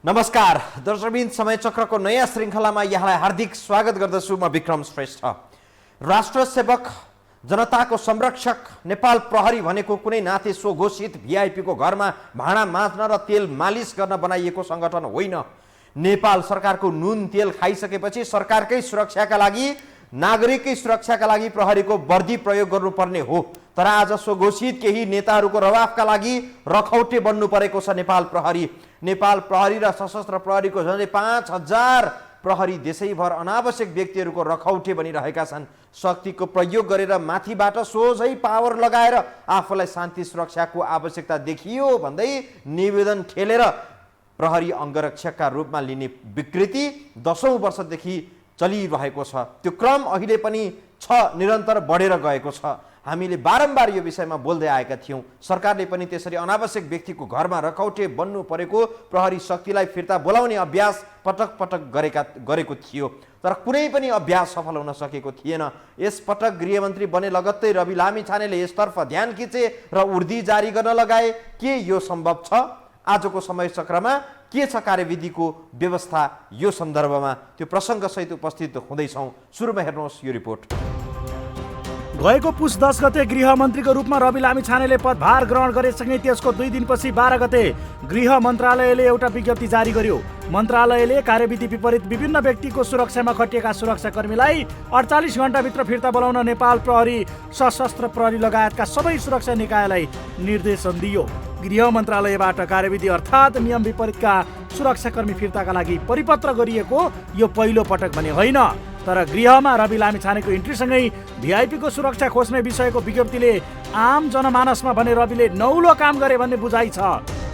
नमस्कार दर्शकबिन समय चक्रको नयाँ श्रृङ्खलामा यहाँलाई हार्दिक स्वागत गर्दछु। म विक्रम श्रेष्ठ। राष्ट्र सेवक जनताको संरक्षक नेपाल प्रहरी भनेको कुनै नाते स्वघोषित भिआइपीको घरमा भाँडा माझ्न र तेल मालिस गर्न बनाइएको संगठन होइन। नेपाल सरकारको नुन तेल खाइसकेपछि सरकारकै सुरक्षाका लागि, नागरिककै सुरक्षाका लागि प्रहरीको वर्दी प्रयोग गर्नुपर्ने हो। तर आज स्वघोषित केही नेताहरूको रवाफका लागि रखौटे बन्नु परेको छ नेपाल प्रहरी। नेपाल प्रहरी र सशस्त्र प्रहरीको झन्डै 5000 प्रहरी देशैभर अनावश्यक व्यक्तिहरूको रखौटे बनिरहेका छन्। शक्तिको प्रयोग गरेर माथिबाट सोझै पावर लगाएर आफूलाई शान्ति सुरक्षाको आवश्यकता देखियो भन्दै निवेदन ठेलेर प्रहरी अङ्गरक्षकका रूपमा लिने विकृति 10औं वर्षदेखि चलिरहेको छ। त्यो क्रम अहिले पनि निरन्तर बढेर गएको छ। हामीले बारम्बार यो विषयमा बोल्दै आएका थियौँ। सरकारले पनि त्यसरी अनावश्यक व्यक्तिको घरमा रखौटे बन्नु परेको प्रहरी शक्तिलाई फिर्ता बोलाउने अभ्यास पटक पटक गरेको थियो। तर कुनै पनि अभ्यास सफल हुन सकेको थिएन। यसपटक गृहमन्त्री बने लगत्तै रवि लामिछानेले यसतर्फ ध्यान खिचे र उर्दी जारी गर्न लगाए। के यो सम्भव छ? आजको समय चक्रमा के छ कार्यविधिको व्यवस्था? यो सन्दर्भमा त्यो प्रसङ्गसहित उपस्थित हुँदैछौँ। सुरुमा हेर्नुहोस् यो रिपोर्ट। गएको पुस 10 गते गृहमन्त्रीको रूपमा रवि लामिछानेले पदभार ग्रहण गरेसँगै त्यसको 2 दिनपछि 12 गते गृह मन्त्रालयले एउटा विज्ञप्ति जारी गर्यो। मन्त्रालयले कार्यविधि विपरीत विभिन्न व्यक्तिको सुरक्षामा खटिएका सुरक्षाकर्मीलाई 48 घण्टाभित्र फिर्ता बोलाउन नेपाल प्रहरी, सशस्त्र प्रहरी लगायतका सबै सुरक्षा निकायलाई निर्देशन दियो। गृह मन्त्रालयबाट कार्यविधि अर्थात् नियम विपरीतका सुरक्षाकर्मी फिर्ताका लागि परिपत्र गरिएको यो पहिलो पटक भने होइन। तर गृहमा रवि लामिछानेको इन्ट्रीसँगै भिआइपीको सुरक्षा खोज्ने विषयको विज्ञप्तिले आम जनमानसमा भने रविले नौलो काम गरे भन्ने बुझाइ छ।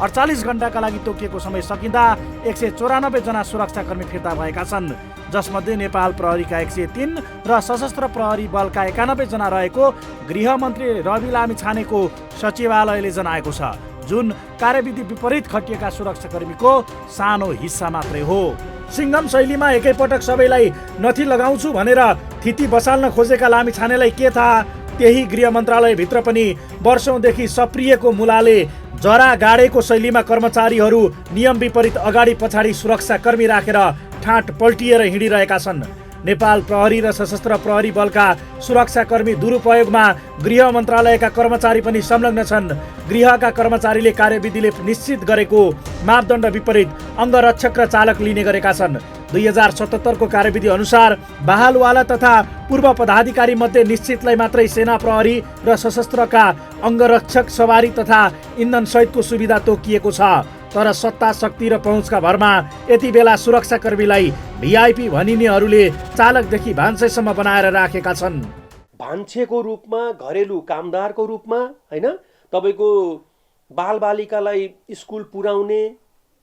48 घण्टाका लागि तोकिएको समय सकिँदा 194 जना सुरक्षाकर्मी फिर्ता भएका छन्, जसमध्ये नेपाल प्रहरीका 103 र सशस्त्र प्रहरी बलका 91 जना रहेको गृहमन्त्री रवि लामिछानेको सचिवालयले जनाएको छ, जुन कार्यविधि विपरीत खटिएका सुरक्षाकर्मीको सानो हिस्सा मात्रै हो। सिङ्गम शैलीमा एकैपटक सबैलाई नथी लगाउँछु भनेर थिति बसाल्न खोजेका लामिछानेलाई के थाहा, त्यही गृह मन्त्रालयभित्र पनि वर्षौंदेखि सप्रिएको मुलाले जरा गाडेको शैलीमा कर्मचारीहरू नियम विपरीत अगाडि पछाडि सुरक्षाकर्मी राखेर ठाँट पल्टिएर हिँडिरहेका छन्। नेपाल प्रहरी र सशस्त्र प्रहरी बलका सुरक्षाकर्मी दुरुपयोगमा गृह मन्त्रालयका कर्मचारी पनि संलग्न छन्। गृहका कर्मचारीले कार्यविधिले निश्चित गरेको मापदण्ड विपरीत अङ्गरक्षक र चालक लिने गरेका छन्। 2077 को कार्यविधि अनुसार बहालवाला तथा पूर्व पदाधिकारी मध्ये निश्चितलाई मात्रै सेना प्रहरी र सशस्त्रका अङ्गरक्षक, सवारी तथा इन्धन सहितको सुविधा तोकिएको छ। तर सत्ता, शक्ति र पहुँचका भरमा यति बेला सुरक्षाकर्मीलाई भिआइपी भनिनेहरूले चालकदेखि भान्सेसम्म बनाएर राखेका छन्। भान्सेको रूपमा, घरेलु कामदारको रूपमा, हैन, तपाईको बालबालिकालाई स्कुल पुर्याउने,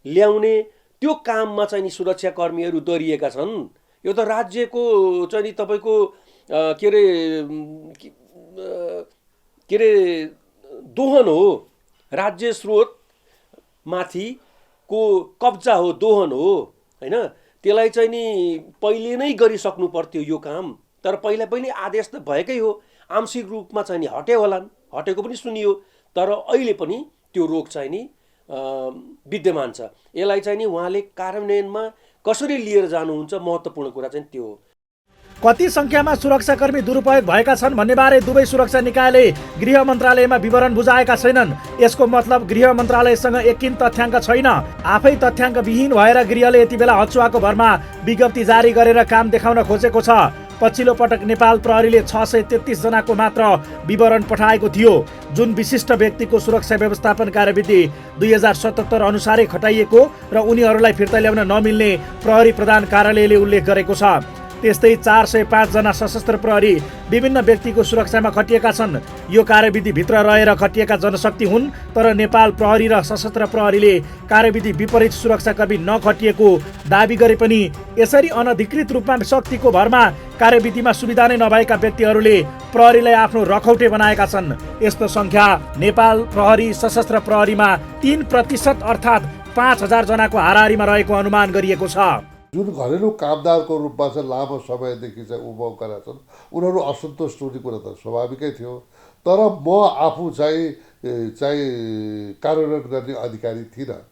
ल्याउने त्यो काममा चाहिँ नि सुरक्षाकर्मीहरू दरिएका छन्। यो त राज्यको चाहिँ नि तपाईको के अरे दोहन हो, राज्य स्रोत माथिको कब्जा हो, दोहन हो, हैन। त्यसलाई चाहिँ नि पहिले नै गरिसक्नु पर्थ्यो यो काम। तर पहिला पनि आदेश त भएकै हो, आंशिक रूपमा चाहिँ नि हटे होलान्, हटेको पनि सुनियो। तर अहिले पनि त्यो रोग चाहिँ नि विद्यमान छ। यसलाई चाहिँ नि उहाँले कार्यान्वयनमा कसरी लिएर जानुहुन्छ, महत्त्वपूर्ण कुरा चाहिँ त्यो हो। कति संख्यामा सुरक्षाकर्मी दुरुपयोग भएका छन् भन्ने बारे दुवै सुरक्षा निकायले गृह मन्त्रालयमा विवरण बुझाएका छैनन्। यसको मतलब गृह मन्त्रालयसँग एकिन तथ्याङ्क छैन। आफै तथ्याङ्क विहीन भएर गृहले यति बेला हचुवाको भरमा विज्ञप्ति जारी गरेर काम देखाउन खोजेको छ। पछिल्लो पटक नेपाल प्रहरीले 633 जनाको मात्र विवरण पठाएको थियो, जुन विशिष्ट व्यक्तिको सुरक्षा व्यवस्थापन कार्यविधि 2077 अनुसारै खटाइएको र उनीहरूलाई फिर्ता ल्याउन नमिल्ने प्रहरी प्रधान कार्यालयले उल्लेख गरेको छ। त्यस्तै 405 जना सशस्त्र प्रहरी विभिन्न व्यक्तिको सुरक्षामा खटिएका छन्। यो कार्यविधिभित्र रहेर खटिएका जनशक्ति हुन्। तर नेपाल प्रहरी र सशस्त्र प्रहरीले कार्यविधि विपरीत सुरक्षाकर्मी नखटिएको दाबी गरे पनि यसरी अनधिकृत रूपमा शक्तिको भरमा कार्यविधिमा सुविधा नै नभएका व्यक्तिहरूले प्रहरीलाई आफ्नो रखौटे बनाएका छन्। यस्तो सङ्ख्या नेपाल प्रहरी, सशस्त्र प्रहरीमा 3% अर्थात् 5000 जनाको हाराहारीमा रहेको अनुमान गरिएको छ। जुन घरेलु कामदारको रूपमा चाहिँ लामो समयदेखि चाहिँ उभौँका छन्, उनीहरू असन्तुष्ट हुने कुरा त स्वाभाविकै थियो। तर म आफू चाहिँ कार्यान्वयन गर्ने अधिकारी थिइनँ।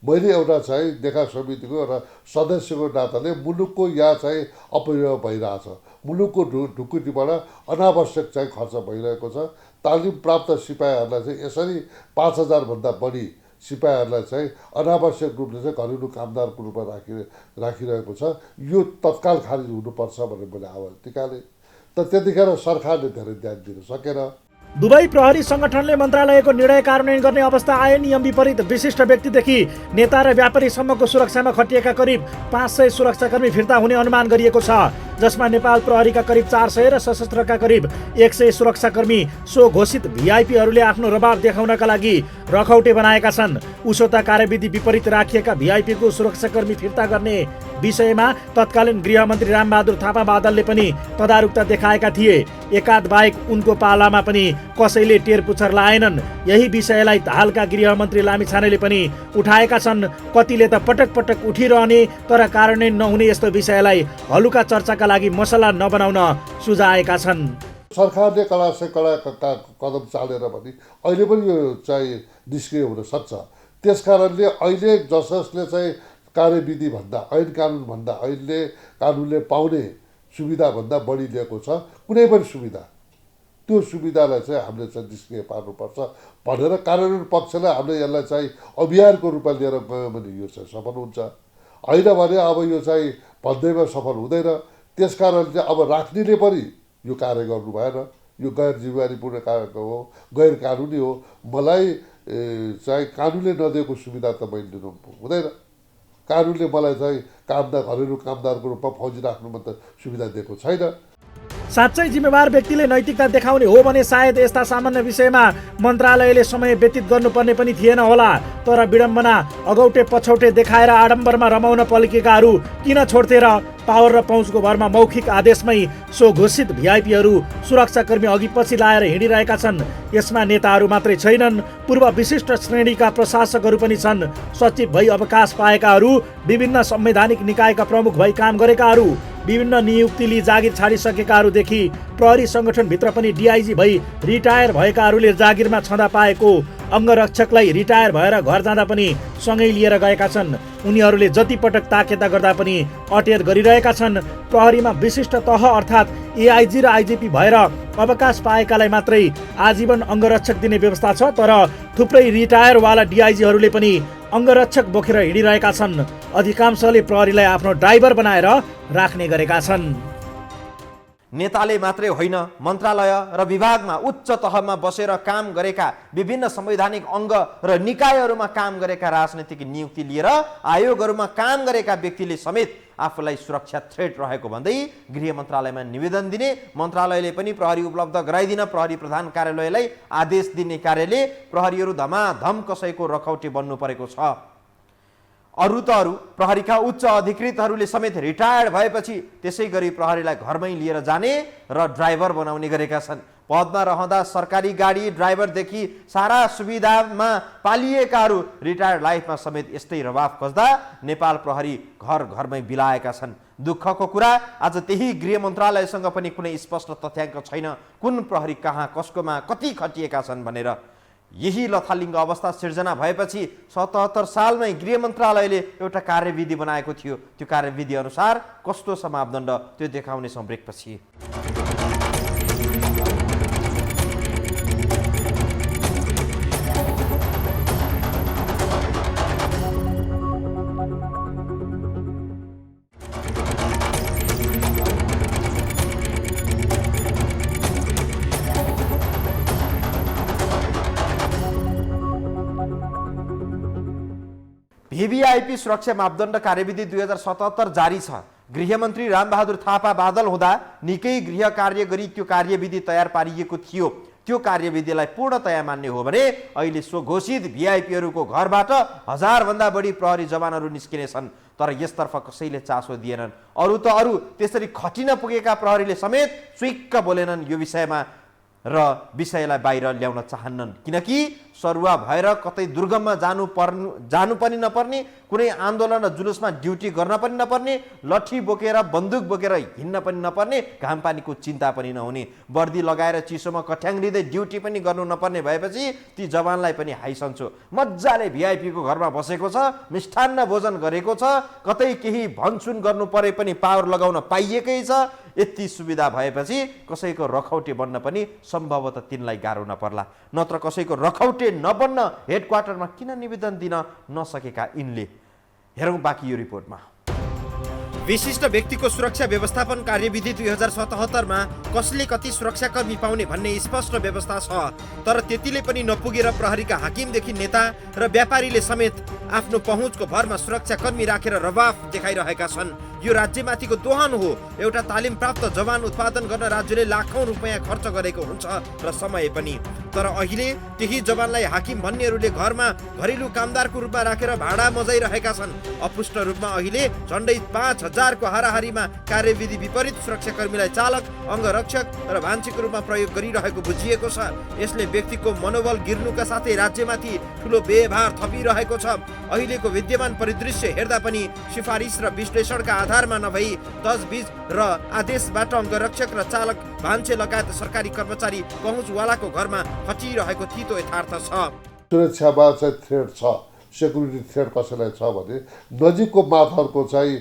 मैले एउटा चाहिँ देखा समितिको एउटा सदस्यको नाताले मुलुकको यहाँ चाहिँ अपव्यय भइरहेछ, मुलुकको ढुकुटीबाट अनावश्यक चाहिँ खर्च भइरहेको छ। तालिम प्राप्त सिपाहीहरूलाई चाहिँ यसरी 5,000 भन्दा बढी सिपाहीहरूलाई चाहिँ अनावश्यक रूपले चाहिँ घरेलु कामदारको रूपमा राखिरहेको छ। यो तत्काल खारिज हुनुपर्छ भनेर मैले आवाज निकालेँ। त त्यतिखेर सरकारले धेरै ध्यान दिन सकेन। दुवै प्रहरी संगठनले मन्त्रालयको निर्णय कार्यान्वयन गर्ने अवस्था आए। नियम विपरीत विशिष्ट व्यक्तिदेखि नेता र व्यापारीसम्मको सुरक्षामा खटिएका करिब 500 सुरक्षाकर्मी फिर्ता हुने अनुमान गरिएको छ, जसमा नेपाल प्रहरीका करिब 400 र सशस्त्रका करिब 100 सुरक्षाकर्मी सो घोषित भिआइपीहरूले आफ्नो रबाब देखाउनका लागि रखौटे बनाएका छन्। उसोता कार्यविधि विपरीत राखिएका भिआइपीको सुरक्षाकर्मी फिर्ता गर्ने विषयमा तत्कालीन गृहमन्त्री रामबहादुर थापा बादलले पनि तदारुकता देखाएका थिए। एकाध बाहेक उनको पालामा पनि कसैले टेर पुच्छर लाएनन्। यही विषयलाई हालका गृहमन्त्री लामिछानेले पनि उठाएका छन्। कतिले त पटक पटक उठिरहने तर कार्यान्वयन नहुने यस्तो विषयलाई हलुका चर्चाका लागि मसला नबनाउन सुझाएका छन्। सरकारले कडा से कडा कदम चालेर भने अहिले पनि यो चाहिँ निष्क्रिय हुन सक्छ। त्यसकारणले अहिले जसले चाहिँ कार्यविधि भन्दा ऐन कानुन भन्दा ऐनले कानुनले पाउने सुविधाभन्दा बढी लिएको छ कुनै पनि सुविधा, त्यो सुविधालाई चाहिँ हामीले चाहिँ निष्क्रिय पार्नुपर्छ भनेर कार्यान्वयन पक्षलाई हामीले यसलाई चाहिँ अभियानको रूपमा लिएर गयो भने यो चाहिँ सफल हुन्छ। होइन भने अब यो चाहिँ भन्दैमा सफल हुँदैन। त्यसकारण चाहिँ अब राख्नेले पनि यो कार्य गर्नु भएन। यो गैर जिम्मेवारीपूर्ण कार्य हो, गैर कानुनी हो। मलाई चाहिँ कानुनले नदिएको सुविधा त मैले लिनु हुँदैन। कानुनले मलाई चाहिँ घरेलु कामदारको रूपमा फौजी राख्नुमा त सुविधा दिएको छैन। साँच्चै जिम्मेवार व्यक्तिले नैतिकता देखाउने हो भने सायद यस्ता सामान्य विषयमा मन्त्रालयले समय व्यतीत गर्नुपर्ने पनि थिएन होला। तर विडम्बना, अगौटे पछौटे देखाएर आडम्बरमा रमाउन पल्केकाहरू किन छोड्थे र? पावर र पहुँचको भरमा मौखिक आदेशमै सो घोषित भिआइपीहरू सुरक्षाकर्मी अघि पछि लाएर हिँडिरहेका छन्। यसमा नेताहरू मात्रै छैनन्, पूर्व विशिष्ट श्रेणीका प्रशासकहरू पनि छन्। सचिव भई अवकाश पाएकाहरू, विभिन्न संवैधानिक निकायका प्रमुख भई काम गरेकाहरू, विभिन्न नियुक्ति लिई जागिर छाडिसकेकाहरूदेखि प्रहरी संगठनभित्र पनि डिआइजी भई रिटायर भएकाहरूले जागिरमा छँदा पाएको अङ्गरक्षकलाई रिटायर भएर घर जाँदा पनि सँगै लिएर गएका छन्। उनीहरूले जति पटक ताकेता गर्दा पनि अटेर गरिरहेका छन्। प्रहरीमा विशिष्ट तह अर्थात् एआइजी र आइजिपी भएर अवकाश पाएकालाई मात्रै आजीवन अङ्गरक्षक दिने व्यवस्था छ, तर थुप्रै रिटायरवाला डिआइजीहरूले पनि अङ्गरक्षक बोकेर हिँडिरहेका छन्। अधिकांशले प्रहरीलाई आफ्नो ड्राइभर बनाएर राख्ने गरेका छन्। नेताले मात्रै होइन, मन्त्रालय र विभागमा उच्च तहमा बसेर काम गरेका विभिन्न संवैधानिक अङ्ग र निकायहरूमा काम गरेका राजनैतिक नियुक्ति लिएर आयोगहरूमा काम गरेका व्यक्तिले समेत आफूलाई सुरक्षा थ्रेट रहेको भन्दै गृह मन्त्रालयमा निवेदन दिने, मन्त्रालयले पनि प्रहरी उपलब्ध गराइदिन प्रहरी प्रधान कार्यालयलाई आदेश दिने कार्यले प्रहरीहरू धमाधम कसैको रखौटे बन्नु परेको छ। अरू त अरू प्रहरीका उच्च अधिकृतहरूले समेत रिटायर्ड भएपछि त्यसै गरी प्रहरीलाई घरमै लिएर जाने र ड्राइभर बनाउने गरेका छन्। पदमा रहँदा सरकारी गाडी ड्राइभरदेखि सारा सुविधामा पालिएकाहरू रिटायर्ड लाइफमा समेत यस्तै रवाफ खोज्दा नेपाल प्रहरी घर घरमै बिलाएका छन्। दुःखको कुरा आज त्यही गृह मन्त्रालयसँग पनि कुनै स्पष्ट तथ्याङ्क छैन कुन प्रहरी कहाँ कसकोमा कति खटिएका छन् भनेर। यही लथालिङ्ग अवस्था सिर्जना भएपछि 77 सालमै गृह मन्त्रालयले एउटा कार्यविधि बनाएको थियो। त्यो कार्यविधि अनुसार कस्तो छ मापदण्ड त्यो देखाउने ब्रेकपछि। भिभिआइपी सुरक्षा मापदण्ड कार्यविधि 2077 जारी छ। गृहमन्त्री रामबहादुर थापा बादल हुँदा निकै गृह कार्य गरी त्यो कार्यविधि तयार पारिएको थियो। त्यो कार्यविधिलाई पूर्णतया मान्ने हो भने अहिले सो घोषित भिआइपीहरूको घरबाट 1000 भन्दा बढी प्रहरी जवानहरू निस्किने छन्। तर यसतर्फ कसैले चासो दिएनन्। अरू त अरू त्यसरी खटिन पुगेका प्रहरीले समेत चुइक्क बोलेनन् यो विषयमा र विषयलाई बाहिर ल्याउन चाहन्नन्, किनकि सरुवा भएर कतै दुर्गममा जानु पनि नपर्ने, कुनै आन्दोलन र जुलुसमा ड्युटी गर्न पनि नपर्ने, लट्ठी बोकेर बन्दुक बोकेर हिँड्न पनि नपर्ने, घामपानीको चिन्ता पनि नहुने, वर्दी लगाएर चिसोमा कठ्याङ्ग्रिँदै ड्युटी पनि गर्नु नपर्ने भएपछि ती जवानलाई पनि हाइसन्चो मजाले भिआइपीको घरमा बसेको छ, मिष्ठान्न भोजन गरेको छ, कतै केही भनसुन गर्नु परे पनि पावर लगाउन पाइएकै छ। यति सुविधा भएपछि कसैको रखौटे बन्न पनि सम्भवतः तिनलाई गाह्रो नपर्ला। नत्र कसैको रखौटे नबन्न हेडक्वार्टरमा किन निवेदन दिन नसकेका यिनले? हेरौँ बाँकी यो रिपोर्टमा। विशिष्ट व्यक्तिको सुरक्षा व्यवस्थापन कार्यविधि 2077मा कसले कति सुरक्षाकर्मी पाउने भन्ने स्पष्ट व्यवस्था छ, तर त्यतिले पनि नपुगेर प्रहरीका हाकिमदेखि नेता र व्यापारीले समेत आफ्नो पहुँचको भरमा सुरक्षाकर्मी राखेर रवाफ देखाइरहेका छन्। यो राज्यमाथिको दोहन हो। एउटा तालिम प्राप्त जवान उत्पादन गर्न राज्यले लाखौं रुपैयाँ खर्च गरेको हुन्छ र समय पनि, तर अहिले त्यही जवानलाई हाकिम भन्नेहरूले घरमा घरेलु कामदारको रूपमा राखेर भाडा मजाइरहेका छन्। अपुष्ट रूपमा अहिले झन्डै 5000 को हाराहारीमा कार्यविधि विपरीत सुरक्षाकर्मीलाई चालक, अङ्गरक्षक र भान्चीको रूपमा प्रयोग गरिरहेको बुझिएको छ। यसले व्यक्तिको मनोबल गिर्नुका साथै राज्यमाथि ठुलो व्यवहार थपिरहेको छ। अहिलेको विद्यमान परिदृश्य हेर्दा पनि सिफारिस र विश्लेषणका आधारमा नभई तजबिज र आदेशबाट अङ्गरक्षक र चालक, भान्चे लगायत सरकारी कर्मचारी पहुँचवालाको घरमा खटिरहेको थितो यथार्थ छ। सुरक्षामा चाहिँ थ्रेड छ, सेक्युरिटी थ्रेड कसैलाई छ भने नजिकको माथहरूको चाहिँ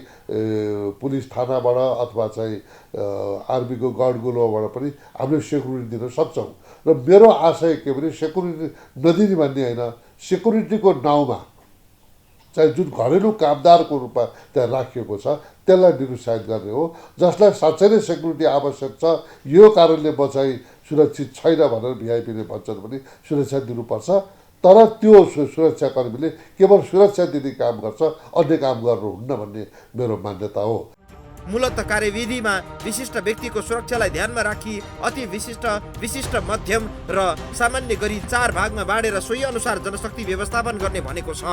पुलिस थानाबाट अथवा चाहिँ आर्मीको गडगुलोबाट पनि हामीले सेक्युरिटी दिन सक्छौँ। र मेरो आशय के भने सेक्युरिटी नदिने भन्ने होइन, सेक्युरिटीको नाउँमा चाहिँ जुन घरेलु कामदारको रूपमा त्यहाँ राखिएको छ त्यसलाई निरुत्साहित गर्ने हो। जसलाई साँच्चै नै सेक्युरिटी आवश्यक छ, यो कारणले म चाहिँ सुरक्षित छैन भनेर भिआइपीले भन्छन् भने सुरक्षा दिनुपर्छ। तर त्यो सुरक्षाकर्मीले केवल सुरक्षा दिने काम गर्छ, अन्य काम गर्नुहुन्न भन्ने मेरो मान्यता हो। मूलत कार्यविधिमा विशिष्ट व्यक्तिको सुरक्षालाई ध्यानमा राखी अति विशिष्ट मध्यम र सामान्य गरी 4 भागमा बाँडेर सोही अनुसार जनशक्ति व्यवस्थापन गर्ने भनेको छ।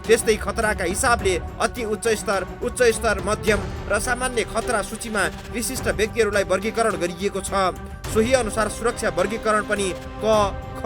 त्यस्तै खतराका हिसाबले अति उच्च स्तर, मध्यम र सामान्य खतरा सूचीमा विशिष्ट व्यक्तिहरूलाई वर्गीकरण गरिएको छ। सोही अनुसार सुरक्षा वर्गीकरण पनि क, ख,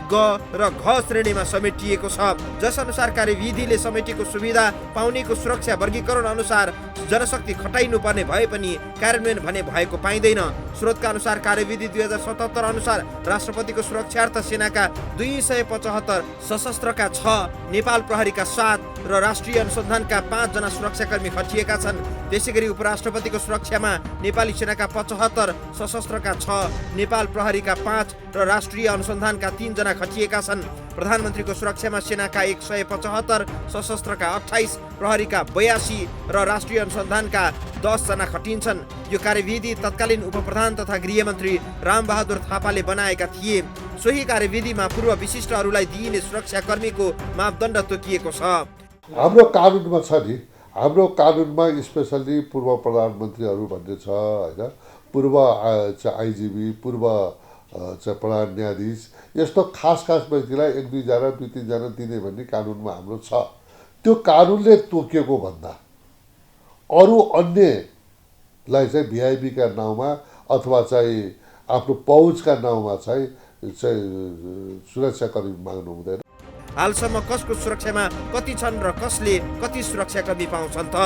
ग र घ श्रेणीमा समेटिएको छ। जस अनुसार कार्यविधिले समेटेको सुविधा पाउनेको सुरक्षा वर्गीकरण अनुसार जनशक्ति खटाइनु पर्ने भए पनि कार्यान्वयन भने भएको पाइँदैन। स्रोतका अनुसार कार्यविधि 2077 अनुसार राष्ट्रपतिको सुरक्षार्थ सेनाका 275, सशस्त्रका 6, नेपाल प्रहरीका 7 र राष्ट्रिय अनुसन्धानका 5 जना सुरक्षाकर्मी खटिएका छन्। त्यसैगरी उपराष्ट्रपतिको सुरक्षामा नेपाली सेनाका 75, सशस्त्रका 6, नेपाल प्रहरीका 5 र राष्ट्रिय अनुसन्धानका 3 जना खटिएका छन्। प्रधानमन्त्रीको सुरक्षामा सेनाका 175, सशस्त्रका 28, प्रहरीका 82 र राष्ट्रिय अनुसन्धानका 10 जना खटिन्छन्। यो कार्यविधि तत्कालीन उपप्रधान तथा गृहमन्त्री रामबहादुर थापाले बनाएका थिए। सोही कार्यविधिमा पूर्व विशिष्टहरूलाई दिइने सुरक्षाकर्मीको मापदण्ड तोकिएको छ। हाम्रो कानुनमा छ नि, हाम्रो कानुनमा स्पेसल्ली पूर्व प्रधानमन्त्रीहरू भन्ने छ होइन, पूर्व आइजिबी, पूर्व चाहिँ प्रधान न्यायाधीश, यस्तो खास व्यक्तिलाई 1-2 जना 2-3 जना दिने भन्ने कानुनमा हाम्रो छ। त्यो कानुनले तोकिएको भन्दा अरू अन्यलाई चाहिँ भिआइपीका नाउँमा अथवा चाहिँ आफ्नो पहुँचका नाउँमा चाहिँ सुरक्षाकर्मी माग्नु हुँदैन। हालसम्म कसको सुरक्षामा कति छन् र कसले कति सुरक्षाकर्मी पाउँछन् त?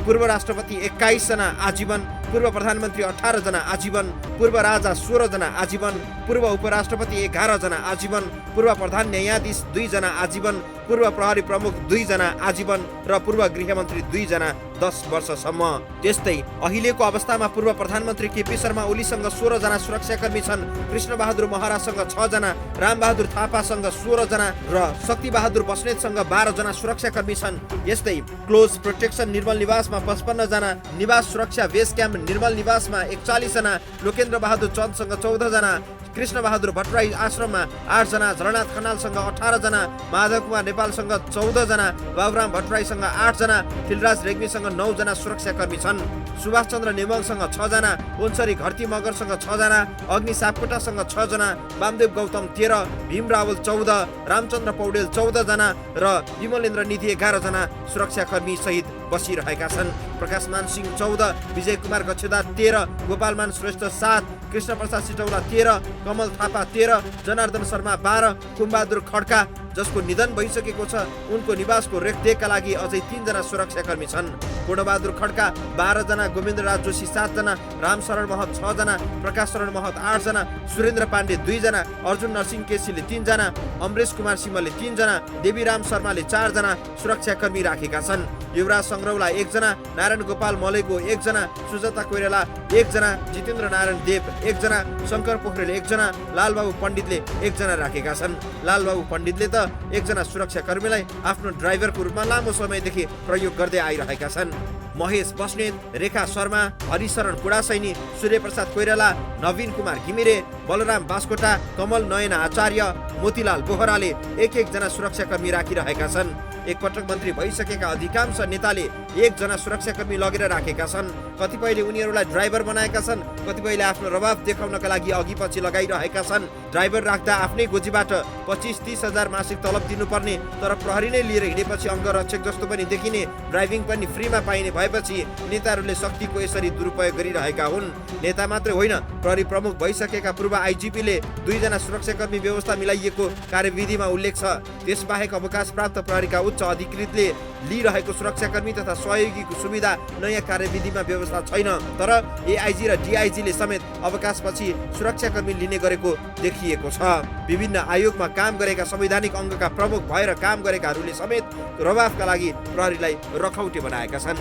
पूर्व राष्ट्रपति 21 जना आजीवन, पूर्व प्रधानमन्त्री 18 जना आजीवन, पूर्व राजा 16 जना आजीवन, पूर्व उपराष्ट्रपति 11 जना आजीवन, पूर्व प्रधान न्यायाधीश 2 जना आजीवन, पूर्व प्रहरी प्रमुख 2 जना आजीवन र पूर्व गृहमन्त्री 2 जना 10 वर्षसम्म। त्यस्तै अहिलेको अवस्थामा पूर्व प्रधानमन्त्री केपी शर्मा ओलीसँग 16 जना सुरक्षाकर्मी छन्, कृष्णबहादुर महरासँग 6 जना, रामबहादुर थापासँग 16 जना र शक्तिबहादुर बस्नेतसँग 12 जना सुरक्षाकर्मी छन्। यस्तै क्लोज प्रोटेक्सन निर्मल निवासमा 55 जना, निवास सुरक्षा बेस क्याम्प निर्मल निवासमा 41 जना, लोकेन्द्र बहादुर चन्दसँग 14 जना, कृष्ण बहादुर भट्टराई आश्रममा 8 जना, झलनाथ खनालसँग 18 जना, माधव कुमार नेपालसँग 14 जना, बाबुराम भट्टराईसँग 8 जना, फिलराज रेग्मीसँग 9 जना सुरक्षाकर्मी छन्। सुभाष चन्द्र नेवाङसँग 6 जना, ओन्सरी घरती मगरसँग 6 जना, अग्नि सापकोटासँग 6 जना, वामदेव गौतम 13, भीम रावल 14, रामचन्द्र पौडेल 14 जना र विमलेन्द्र निधि 11 जना सुरक्षाकर्मी सहित बसिरहेका छन्। प्रकाशमान सिंह 14, विजय कुमार गच्छेदार 13, गोपालमान श्रेष्ठ 7, कृष्ण प्रसाद सिटौला 13, कमल थापा 13, जनार्दन शर्मा 12, खुमबहादुर खड्का जसको निधन भइसकेको छ उनको निवासको रेखदेखका लागि अझै 3 जना सुरक्षाकर्मी छन्। पूर्णबहादुर खड्का 12 जना, गोविन्द राज जोशी 7 जना, रामशरण महत 6 जना, प्रकाश शरण महत 8 जना, सुरेन्द्र पाण्डे 2 जना, अर्जुन नरसिंह केसीले 3 जना, अमरेश कुमार सिंहले 3 जना, देवीराम शर्माले 4 जना सुरक्षाकर्मी राखेका छन्। युवराज संग्रौला 1 जना, नारायण गोपाल मलेगो 1 जना, सुजाता कोइराला 1 जना, जितेन्द्र नारायण देव 1 जना, शङ्कर पोखरेल 1 जना, लालबाबु पण्डितले 1 जना राखेका छन्। लालबाबु पण्डितले त 1 जना सुरक्षाकर्मीलाई आफ्नो ड्राइभरको रूपमा लामो समयदेखि प्रयोग गर्दै आइरहेका छन्। महेश बस्नेत, रेखा शर्मा, हरिशरण कुडासैनी, सूर्यप्रसाद कोइराला, नवीन कुमार घिमिरे, बलराम बास्कोटा, कमल नयन आचार्य, मोतीलाल बोहराले 1-1 जना सुरक्षाकर्मी राखिरहेका छन्। एकपटक मन्त्री भइसकेका अधिकांश नेताले 1 जना सुरक्षाकर्मी लगेर राखेका छन्। कतिपयले उनीहरूलाई ड्राइभर बनाएका छन्, कतिपयले आफ्नो रवाब देखाउनका लागि अघि पछि लगाइरहेका छन्। ड्राइभर राख्दा आफ्नै गोजीबाट 25-30 हजार मासिक तलब दिनुपर्ने, तर प्रहरी नै लिएर हिँडेपछि अङ्गरक्षक जस्तो पनि देखिने, ड्राइभिङ पनि फ्रीमा पाइने भएपछि नेताहरूले शक्तिको यसरी दुरुपयोग गरिरहेका हुन्। नेता मात्रै होइन, प्रहरी प्रमुख भइसकेका पूर्व आइजिपीले 2 जना सुरक्षाकर्मी व्यवस्था मिलाइएको कार्यविधिमा उल्लेख छ। त्यसबाहेक अवकाश प्राप्त प्रहरीका उच्च अधिकृतले लिइरहेको सुरक्षाकर्मी तथा सहयोगीको सुविधा नयाँ कार्यविधिमा व्यवस्था छैन। तर एआइजी र डिआइजीले समेत अवकाशपछि सुरक्षाकर्मी लिने गरेको देखिएको छ। विभिन्न आयोगमा काम गरेका संवैधानिक अङ्गका प्रमुख भएर काम गरेकाहरूले समेत रवाफका लागि प्रहरीलाई रखौटे बनाएका छन्।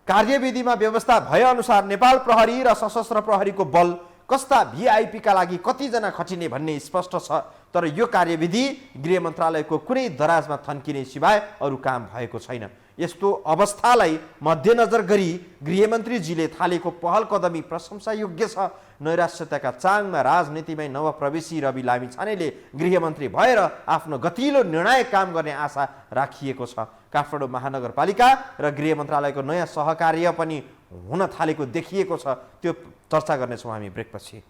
कार्यविधिमा व्यवस्था भए अनुसार नेपाल प्रहरी र सशस्त्र प्रहरीको बल कस्ता भिआइपीका लागि कतिजना खटिने भन्ने स्पष्ट छ। तर यो कार्यविधि गृह मन्त्रालयको कुनै दराजमा थन्किने सिवाय अरू काम भएको छैन। यस्तो अवस्थालाई मध्यनजर गरी गृहमन्त्रीजीले थालेको पहल कदमी प्रशंसायोग्य छ। नैराश्यताका चाङमा राजनीतिमै नवप्रवेशी रवि लामिछानेले गृहमन्त्री भएर आफ्नो गतिलो निर्णायक काम गर्ने आशा राखिएको छ। काठमाडौँ महानगरपालिका र गृह मन्त्रालयको नयाँ सहकार्य पनि हुन थालेको देखिएको छ। त्यो चर्चा गर्नेछौँ हामी ब्रेकपछि।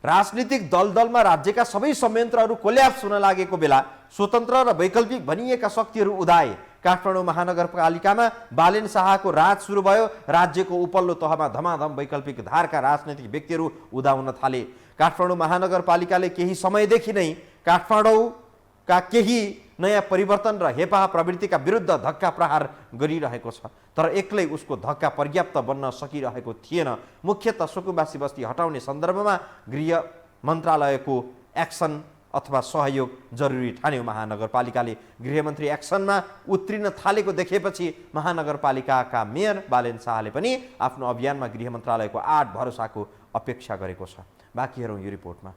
राजनीतिक दलदलमा राज्यका सबै संयन्त्रहरू कोल्याप्स हुन लागेको बेला स्वतन्त्र र वैकल्पिक भनिएका शक्तिहरू उदाए। काठमाडौँ महानगरपालिकामा बालेन शाहको राज सुरु भयो। राज्यको उपल्लो तहमा धमाधम वैकल्पिक धारका राजनीतिक व्यक्तिहरू उदाउन थाले। काठमाडौँ महानगरपालिकाले केही समयदेखि नै काठमाडौँका केही नयाँ परिवर्तन र हेपाह प्रवृत्तिका विरुद्ध धक्का प्रहार गरिरहेको छ। तर एक्लै उसको धक्का पर्याप्त बन्न सकिरहेको थिएन। मुख्यतः सुकुम्बासी बस्ती हटाउने सन्दर्भमा गृह मन्त्रालयको एक्सन अथवा सहयोग जरुरी ठान्यो महानगरपालिकाले। गृहमन्त्री एक्सनमा उत्रिन थालेको देखेपछि महानगरपालिकाका मेयर बालेन शाहले पनि आफ्नो अभियानमा गृह मन्त्रालयको आठ भरोसाको अपेक्षा गरेको छ। बाँकी हेरौँ यो रिपोर्टमा।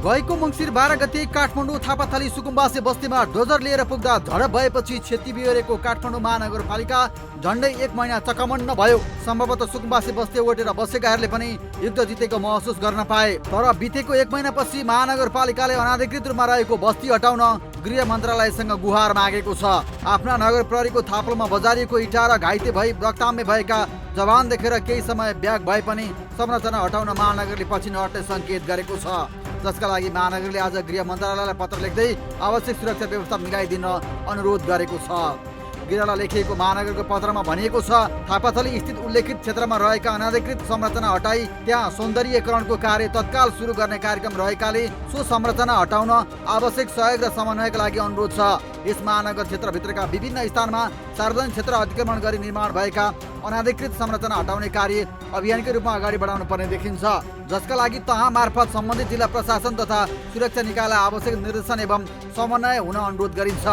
गएको मङ्सिर 12 गते काठमाडौँ थापाथली सुकुम्बासी बस्तीमा डोजर लिएर पुग्दा झडप भएपछि क्षति बिहोरेको काठमाडौँ महानगरपालिका झन्डै 1 महिना चकमन्न भयो। सम्भवतः सुकुम्बासी बस्ती ओटेर बसेकाहरूले पनि युद्ध जितेको महसुस गर्न पाए। तर बितेको 1 महिनापछि महानगरपालिकाले अनाधिकृत रूपमा रहेको बस्ती हटाउन गृह मन्त्रालयसँग गुहार मागेको छ। आफ्ना नगर प्रहरीको थापलमा बजारिएको इँटा र घाइते भई रक्ताम्य भएका जवान देखेर केही समय ब्याग भए पनि संरचना हटाउन महानगरले पछि नहट्ने सङ्केत गरेको छ। जसका लागि महानगरले आज गृह मन्त्रालयलाई पत्र लेख्दै आवश्यक सुरक्षा व्यवस्था मिलाइदिन अनुरोध गरेको छ। गृहलाई लेखिएको महानगरको पत्रमा भनिएको छ, थापाथली स्थित उल्लेखित क्षेत्रमा रहेका अनाधिकृत संरचना हटाई त्यहाँ सौन्दर्यीकरणको कार्य तत्काल सुरु गर्ने कार्यक्रम रहेकाले सो संरचना हटाउन आवश्यक सहयोग र समन्वयका लागि अनुरोध छ। यस महानगर क्षेत्रभित्रका विभिन्न स्थानमा सार्वजनिक क्षेत्र अतिक्रमण गरी निर्माण भएका अनाधिकृत संरचना हटाउने कार्य अभियानकै रूपमा अगाडि बढाउनु पर्ने देखिन्छ। जसका लागि तहाँ मार्फत सम्बन्धित जिल्ला प्रशासन तथा सुरक्षा निकायलाई आवश्यक निर्देशन एवं समन्वय हुन अनुरोध गरिन्छ।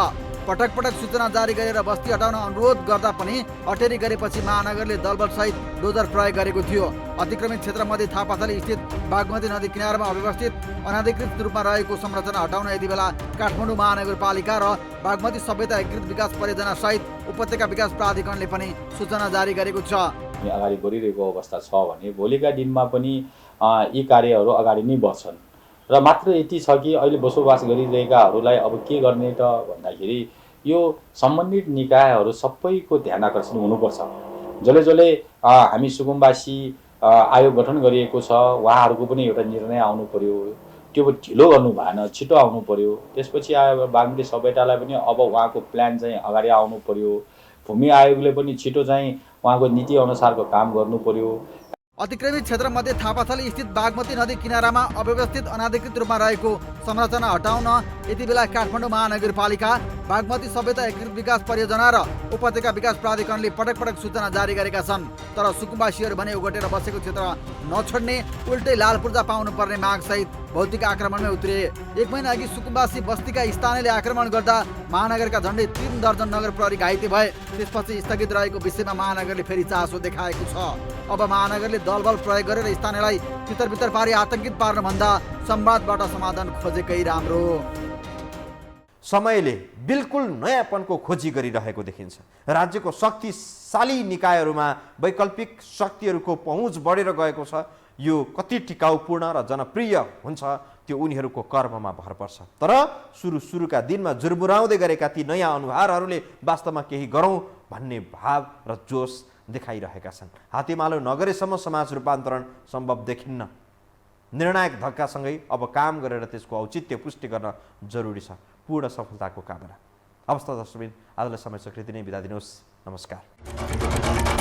पटक पटक सूचना जारी गरेर बस्ती हटाउन अनुरोध गर्दा पनि अटेरी गरेपछि महानगरले दलबल सहित डोजर प्रयोग गरेको थियो। अतिक्रमित क्षेत्रमध्ये थापाथली स्थित बागमती नदी किनारमा अव्यवस्थित अनाधिकृत रूपमा रहेको संरचना हटाउन यति बेला काठमाडौँ महानगरपालिका र बागमती सभ्यता एकीकृत विकास परियोजना सहित उपत्यका विकास प्राधिकरणले पनि सूचना जारी गरेको छ। अगाडि बढिरहेको अवस्था छ भने भोलिका दिनमा पनि यी कार्यहरू अगाडि नै बढ्छन्। र मात्र यति छ कि अहिले बसोबास गरिरहेकाहरूलाई अब के गर्ने त भन्दाखेरि यो सम्बन्धित निकायहरू सबैको ध्यान आकर्षण हुनुपर्छ। जसले जसले हामी सुकुम्बासी आयोग गठन गरिएको छ उहाँहरूको पनि एउटा निर्णय आउनु पर्यो, त्यो ढिलो गर्नु भएन, छिटो आउनु पर्यो। त्यसपछि आयो बागमती सभ्यतालाई पनि अब उहाँको प्लान चाहिँ अगाडि आउनु पर्यो। भूमि आयोगले पनि छिटो चाहिँ उहाँको नीति अनुसारको काम गर्नु पर्यो। अतिक्रमित क्षेत्रमध्ये थापाथली स्थित बागमती नदी किनारामा अव्यवस्थित अनाधिकृत रूपमा रहेको संरचना हटाउन यति बेला काठमाडौँ महानगरपालिका, बागमती सभ्यता एकीकृत विकास परियोजना र उपत्यका विकास प्राधिकरणले पटक पटक सूचना जारी गरेका छन्। तर सुकुम्बासीहरू भने उगटेर बसेको क्षेत्र नछोड्ने, उल्टै लाल पूर्जा पाउनुपर्ने मागसहित भौतिक आक्रमणमै उत्रिए। 1 महिना अघि सुकुम्बासी बस्तीका स्थानीयले आक्रमण गर्दा महानगरका झन्डै 3 दर्जन नगर प्रहरी घाइते भए। त्यसपछि स्थगित रहेको विषयमा महानगरले फेरि चासो देखाएको छ। अब महानगरले दलबल प्रयोग गरेर स्थानीयलाई तितर पारी आतंकित पार्नुभन्दा संवादबाट समाधान खोजेकै राम्रो। समयले बिल्कुल नयाँपनको खोजी गरिरहेको देखिन्छ। राज्यको शक्तिशाली निकायहरूमा वैकल्पिक शक्तिहरूको पहुँच बढेर गएको छ। यो कति टिकाउपूर्ण र जनप्रिय हुन्छ त्यो उनीहरूको कर्ममा भर पर्छ। तर सुरुका दिनमा जुर्मुराउँदै गरेका ती नयाँ अनुहारहरूले वास्तवमा केही गरौँ भन्ने भाव र जोस देखाइरहेका छन्। हातेमालो नगरेसम्म समाज रूपान्तरण सम्भव देखिन्न। निर्णायक धक्कासँगै अब काम गरेर त्यसको औचित्य पुष्टि गर्न जरुरी छ। पूर्ण सफलताको कामना। हवस् त दर्शकबिन, आजलाई समय सकृति नै बिदा दिनुहोस्। नमस्कार।